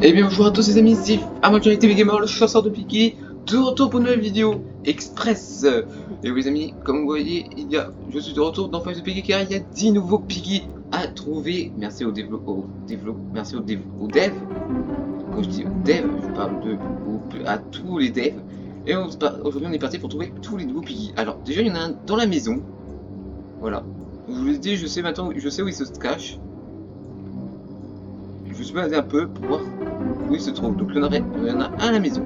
Et bien bonjour à tous les amis, c'est Amateurs TV Gamer, le chasseur de Piggy, de retour pour une nouvelle vidéo express. Et oui les amis, comme vous voyez, je suis de retour dans Five de Piggy car il y a 10 nouveaux Piggy à trouver. Merci aux devs. Quand je dis dev, je parle à tous les devs. Et aujourd'hui on est parti pour trouver tous les nouveaux Piggy. Alors déjà il y en a un dans la maison. Voilà. Je vous l'ai dit, je sais maintenant, je sais où il se cache. Je me suis baladé un peu pour voir où il se trouve. Donc il y en a un à la maison.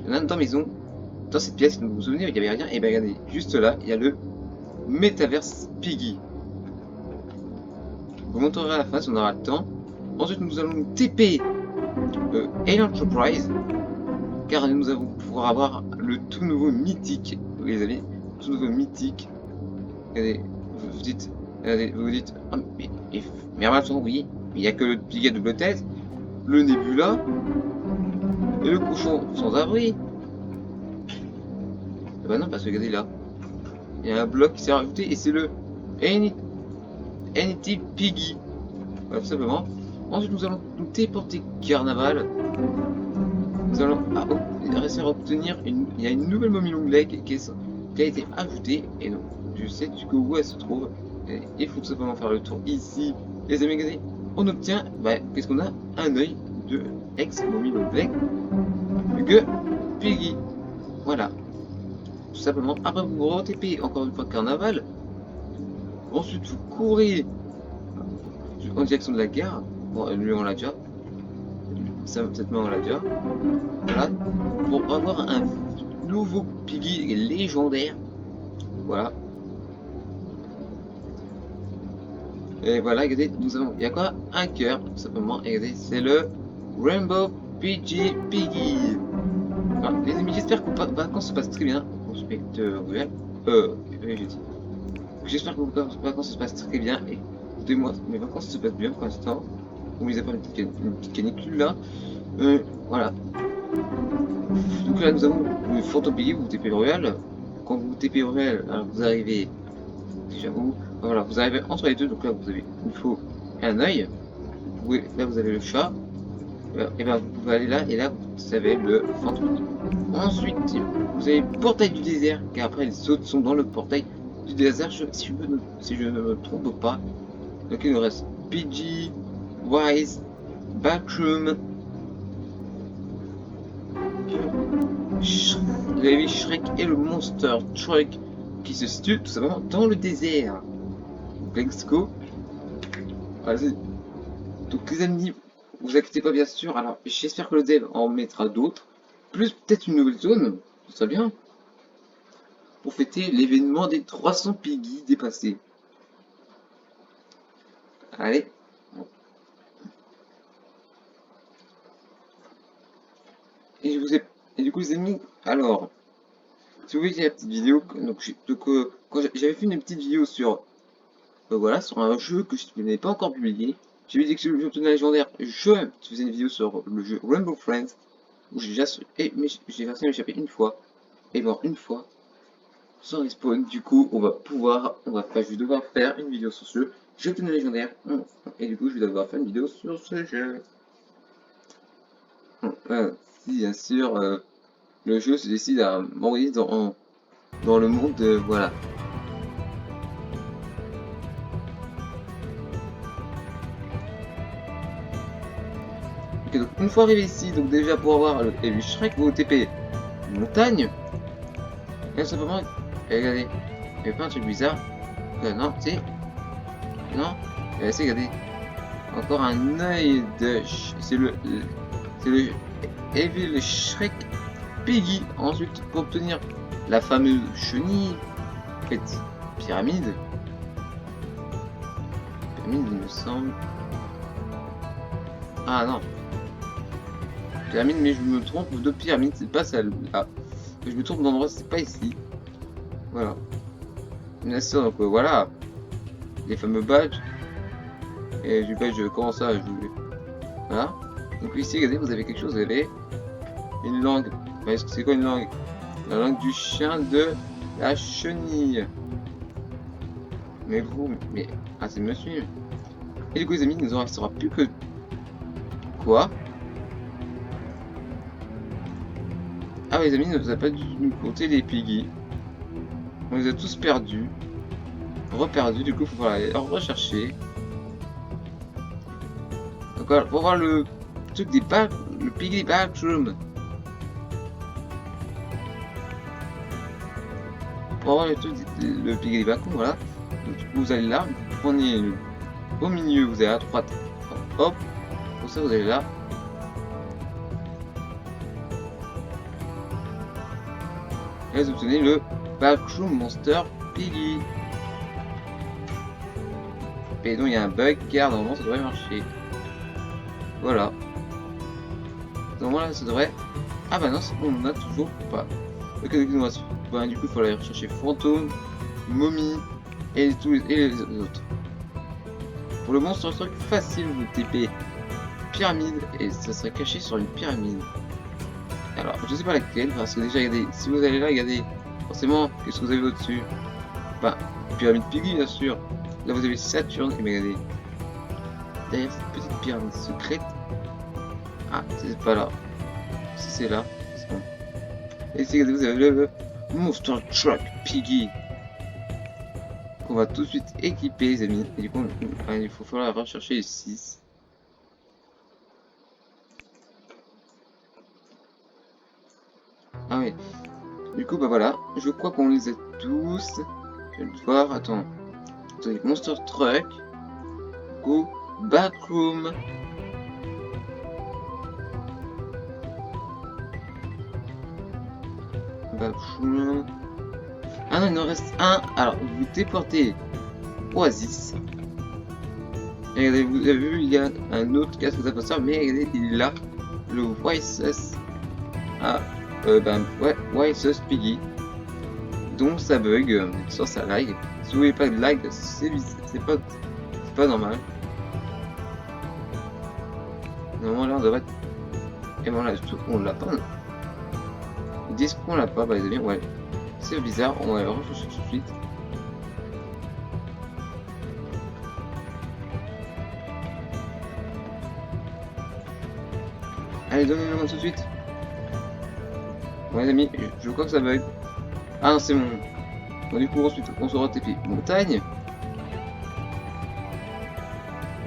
Il y en a un dans la maison. Dans cette pièce, vous vous souvenez, il n'y avait rien. Et bien regardez, juste là, il y a le Metaverse Piggy. Je vous montrerai à la fin si on aura le temps. Ensuite, nous allons nous TP Alien Enterprise. Car nous allons pouvoir avoir le tout nouveau mythique. Les amis, tout nouveau mythique. Regardez, vous dites, oh, mais attention, oui, il n'y a que le Piggy à double tête, le Nebula et le cochon sans abri. Et bah non, parce que regardez là, il y a un bloc qui s'est rajouté et c'est le NT Piggy. Voilà, tout simplement. Ensuite, nous allons nous téléporter Carnaval. Nous allons réussir à obtenir il y a une nouvelle momie long leg qui a été ajoutée. Et donc, je sais du coup où elle se trouve. Et il faut tout simplement faire le tour ici. Les amis, regardez, on obtient, qu'est-ce qu'on a? Un œil de ex-momie long leg que Piggy. Voilà. Tout simplement. Après, vous re-TP encore une fois Carnaval. Ensuite, vous courez en direction de la gare. Bon, lui, on l'a déjà. Ça, peut-être on l'a déjà. Voilà. Pour avoir un nouveau Piggy légendaire. Voilà. Et voilà, regardez, nous avons. Il y a quoi? Un cœur, tout simplement. Et regardez, c'est le Rainbow Piggy. Alors, les amis, j'espère que vos vacances se passent très bien. Prospecteur rural. J'ai dit. J'espère que vos vacances se passent très bien. Et écoutez-moi, mes vacances se passent bien pour l'instant. Vous mis à part une petite canicule là. Voilà. Donc là, nous avons le Phantom Piggy, vous TP Royal. Quand vous TP Royal, alors vous arrivez. Déjà où? Voilà, vous arrivez entre les deux. Donc là, vous avez une faux et un œil. Là, vous avez le chat. Et ben, vous pouvez aller là. Et là, vous avez le Phantom Piggy. Ensuite, vous avez le portail du désert. Car après, les autres sont dans le portail du désert. Si je ne me trompe pas. Donc il nous reste Pidgey, Wise, Backroom, vous avez Shrek et le Monster Truck qui se situe tout simplement dans le désert. Donc let's go. Vas-y. Donc les amis, vous inquiétez pas bien sûr. Alors j'espère que le dev en mettra d'autres. Plus peut-être une nouvelle zone. Ce serait bien. Pour fêter l'événement des 300 Piggy dépassés. Allez. Et du coup les amis, alors, si vous voyez la petite vidéo, quand j'avais fait une petite vidéo sur, voilà, sur un jeu que je n'ai pas encore publié, j'avais dit que si j'obtenais un légendaire, je faisais une vidéo sur le jeu Rainbow Friends, où j'ai déjà réussi à m'échapper une fois, et mort une fois, sans respawn. Du coup, je vais devoir faire une vidéo sur ce jeu, j'ai obtenu un légendaire, et du coup, je vais devoir faire une vidéo sur ce jeu. Si bien sûr, le jeu se décide à m'envoyer dans le monde voilà. Ok, donc une fois arrivé ici, donc déjà pour avoir le Shrek, vous TP montagne. Et simplement, regardez, il n'y a pas un truc bizarre. Non, c'est. Non, c'est, regardez. Encore un œil de. C'est le Evil Shrek Piggy. Ensuite, pour obtenir la fameuse chenille. En fait, pyramide. Pyramide, il me semble. Ah non. Pyramide, mais je me trompe de pyramide, c'est pas celle-là. Je me trompe d'endroit, c'est pas ici. Voilà. Bien sûr, donc voilà. Les fameux badges. Et du badge, comment ça, je voulais. Voilà. Donc ici, regardez, vous avez quelque chose, vous avez une langue. C'est quoi une langue? La langue du chien de la chenille. Mais ah, c'est monsieur. Et du coup, les amis, il nous en restera plus que. Quoi? Ah les amis, ne vous a pas dû nous compter les Piggy. On les a tous perdus. Reperdus, du coup il faut aller rechercher. Donc voilà, pour voir le truc des back, le Piggy Backroom. Pour voir le truc, le Piggy Backroom, voilà. Donc du coup vous allez là, vous prenez au milieu, vous allez à droite. Hop, pour ça vous allez là. Et vous obtenez le Backroom Monster Piggy. Et donc il y a un bug car normalement ça devrait marcher. Voilà. Normalement là ça devrait. Ah bah non, on n'en a toujours pas. Ok, bah, du coup il faut aller rechercher Fantôme, Momie et les autres. Pour le monstre truc facile, vous TP pyramide et ça serait caché sur une pyramide. Alors je sais pas laquelle parce que déjà regardez, si vous allez là regardez forcément qu'est-ce que vous avez au-dessus. Bah pyramide Piggy bien sûr. Là vous avez Saturne et regardez. Derrière cette petite pyramide secrète. Ah c'est pas là. Si c'est là, c'est bon. Et ici vous avez le Monster Truck Piggy. On va tout de suite équiper les amis. Et du coup il faut falloir rechercher les 6. Ah oui. Du coup bah voilà. Je crois qu'on les a tous. Je vais le voir. Attends. Monster Truck. Go. Backroom. Backroom. Ah non, il en reste un. Alors, vous déportez Oasis. Et regardez, vous avez vu, il y a un autre casque d'imposteur, mais regardez, il est là. Le Wisest. Ah, ben, ouais, Wisest Piggy. Donc ça bug, soit ça lag. Si vous voulez pas de lag, c'est pas normal. Normalement, là, on devrait être. Et bon, là, on l'a pas. Ils disent qu'on l'a pas, bah, les amis, ouais. C'est bizarre, on va le rechercher tout de suite. Allez, donnez-le moi tout de suite. Ouais les amis, je crois que ça bug. Ah non, c'est bon. Bon, du coup, ensuite, on se TP montagne.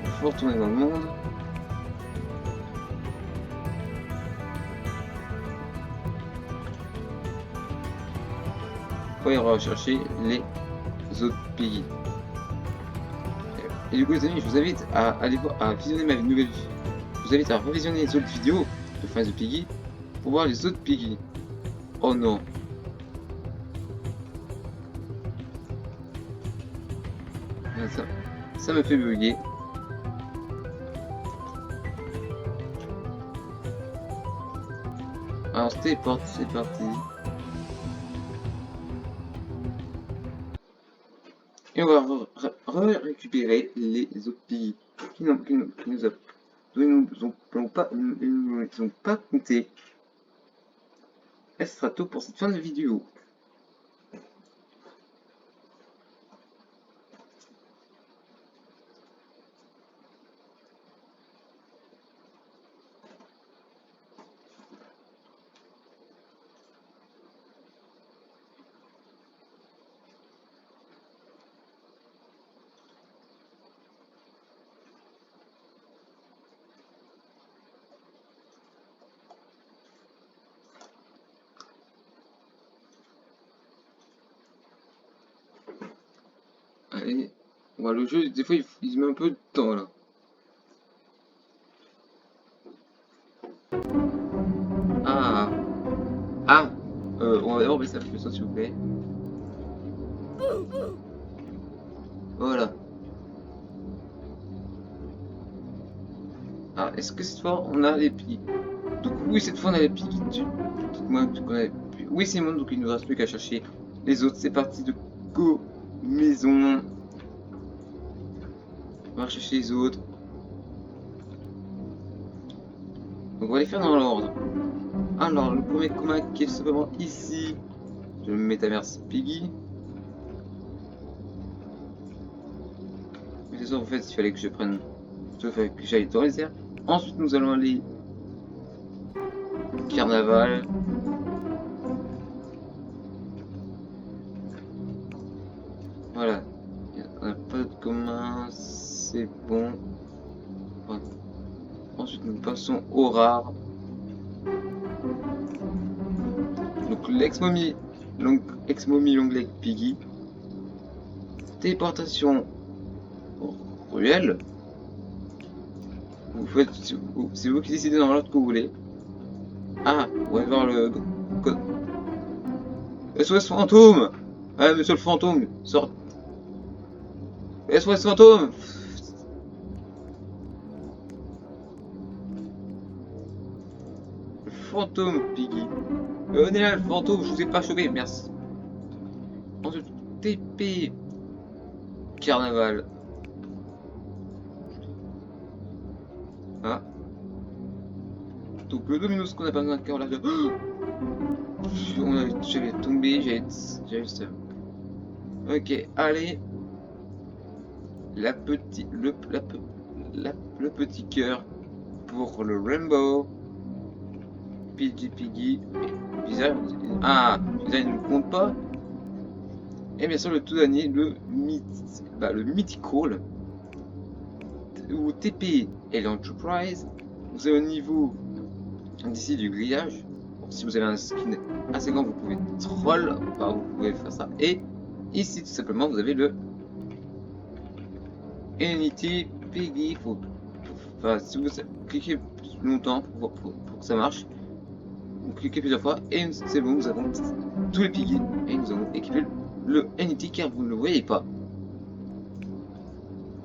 Il faut retourner dans le monde. Faut y rechercher les autres Piggy. Et du coup les amis, je vous invite à aller voir, à visionner ma nouvelle vidéo. Je vous invite à revisionner les autres vidéos de Find the Piggy pour voir les autres Piggy. Oh non. Ça me fait bugger. Alors c'est parti. Et on va récupérer les autres Piggy qui nous ont pas compté. Et ce sera tout pour cette fin de vidéo. Allez, bon, le jeu, des fois, il met un peu de temps là. Ah, ah, on va d'abord baisser la fluctuation s'il vous plaît. Voilà. Ah, est-ce que cette fois on a les pics? Donc oui, cette fois on a les pics. Oui, c'est bon, donc il nous reste plus qu'à chercher les autres. C'est parti de Go Maison. On va chercher les autres. Donc on va les faire dans l'ordre. Alors, le premier commun qui est simplement ici. Je me métaverse Piggy. Mais c'est ça, en fait, il fallait que je prenne. Il fallait que j'aille dans les airs. Ensuite, nous allons aller. Carnaval. Voilà. On n'a pas de commun, c'est bon. Voilà. Ensuite, nous passons au rare. Donc, l'ex-momie, l'onglet Piggy. Téléportation ruelle. Vous faites, c'est vous qui décidez dans l'ordre que vous voulez. Ah, on va voir le code. SOS fantôme! Ah, monsieur le fantôme, sort. SOS fantôme! Le fantôme, Piggy. Venez là, le fantôme, je vous ai pas chopé, merci. Ensuite, TP. Carnaval. Ah. Donc le Dominos qu'on n'a pas besoin de cœur là. J'avais tombé, j'avais ça. Ok, allez. Le petit cœur pour le Rainbow. Piggy. Bizarre. Ah, bizarre, il ne compte pas. Et bien sûr, le tout dernier, le Mythical. Ou TP et l'Enterprise. Vous avez au niveau d'ici du grillage. Bon, si vous avez un skin assez grand, vous pouvez troll. Bah, vous pouvez faire ça. Et ici, tout simplement, vous avez le Unity Piggy. Enfin, si vous cliquez longtemps pour que ça marche, vous cliquez plusieurs fois et c'est bon, nous avons tous les Piggy et nous avons équipé le Unity car vous ne le voyez pas.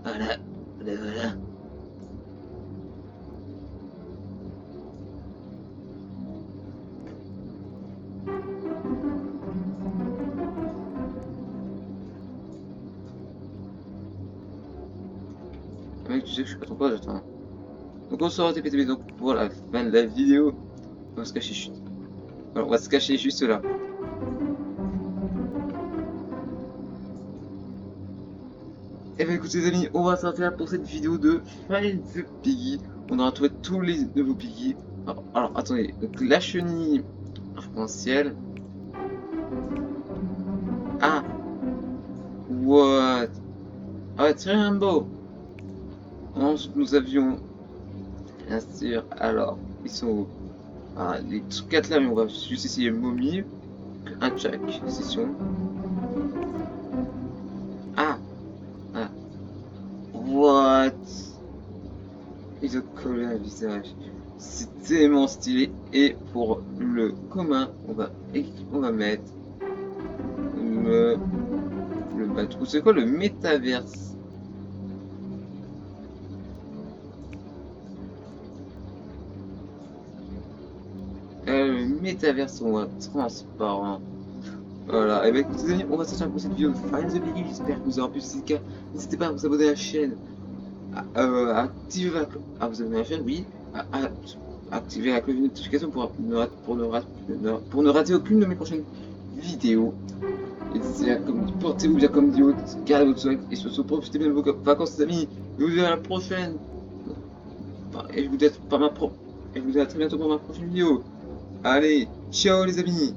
Voilà, voilà. Mec, tu sais que je suis pas ton pote, j'attends. Donc on sort TPTP, donc pour la fin de la vidéo, on va se cacher chut. Alors, on va se cacher juste là. Et bien écoutez les amis, on va s'arrêter là pour cette vidéo de Find the Piggy. On aura trouvé tous les nouveaux Piggy. Alors attendez, donc la chenille arc-en-ciel. Ah, what? Ah, c'est Rainbow. Ensuite nous avions, bien sûr, alors, ils sont où? Ah, les 4 là, mais on va juste essayer Momie. Un de chaque session. Ah, ah, what? Ils ont collé un visage. C'est tellement stylé. Et pour le commun, on va mettre le bateau. C'est quoi le métaverse? Le métaverse, on va transparent. Voilà, et bien écoutez les amis, on va sortir pour cette vidéo de Find the Piggy. J'espère que vous aurez pu si c'est le cas. N'hésitez pas à vous abonner à la chaîne, à activer à vous abonner à la chaîne, oui, à activer la cloche de notification pour ne rater aucune de mes prochaines vidéos. Et portez-vous bien comme dit l'autre, gardez votre soin et surtout profitez bien de vos vacances les amis. Je vous dis à la prochaine. Et je vous dis à très bientôt pour ma prochaine vidéo. Allez, ciao les amis.